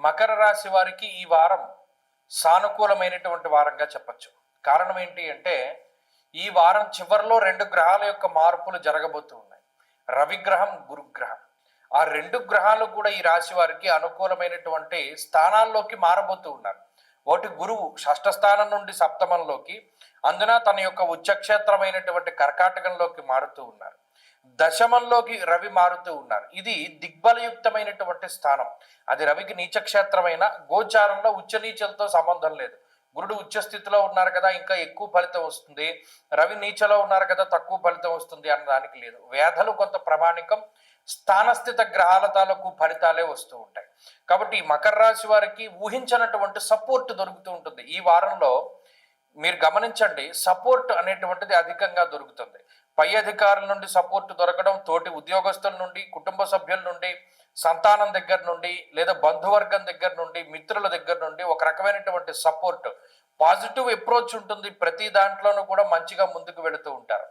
మకర రాశి వారికి ఈ వారం సానుకూలమైనటువంటి వారంగా చెప్పచ్చు. కారణం ఏంటి అంటే ఈ వారం చివరిలో రెండు గ్రహాల యొక్క మార్పులు జరగబోతూ ఉన్నాయి. రవిగ్రహం, గురుగ్రహం. ఆ రెండు గ్రహాలు కూడా ఈ రాశి వారికి అనుకూలమైనటువంటి స్థానాల్లోకి మారబోతూ ఉన్నారు. ఒకటి గురువు షష్ఠ స్థానం నుండి సప్తమంలోకి, అందున తన యొక్క ఉచ్చక్షేత్రమైనటువంటి కర్కాటకంలోకి మారుతూ ఉన్నారు. దశమంలోకి రవి మారుతూ ఉన్నారు. ఇది దిగ్బలయుక్తమైనటువంటి స్థానం. అది రవికి నీచక్షేత్రమైన గోచారంలో ఉచ్చ నీచలతో సంబంధం లేదు. గురుడు ఉచ్చ స్థితిలో ఉన్నారు కదా ఇంకా ఎక్కువ ఫలితం వస్తుంది, రవి నీచలో ఉన్నారు కదా తక్కువ ఫలితం వస్తుంది అన్నదానికి లేదు. వేధలు కొంత ప్రామాణికం, స్థానస్థిత గ్రహాల తాలూకు ఫలితాలే వస్తూ ఉంటాయి. కాబట్టి ఈ మకర రాశి వారికి ఊహించినటువంటి సపోర్ట్ దొరుకుతూ ఉంటుంది. ఈ వారంలో మీరు గమనించండి, సపోర్ట్ అనేటువంటిది అధికంగా దొరుకుతుంది. పై అధికారుల నుండి సపోర్ట్ దొరకడం, తోటి ఉద్యోగస్తుల నుండి, కుటుంబ సభ్యుల నుండి, సంతానం దగ్గర నుండి, లేదా బంధువర్గం దగ్గర నుండి, మిత్రుల దగ్గర నుండి ఒక రకమైనటువంటి సపోర్ట్, పాజిటివ్ అప్రోచ్ ఉంటుంది. ప్రతి దాంట్లోనూ కూడా మంచిగా ముందుకు వెళుతూ ఉంటారు.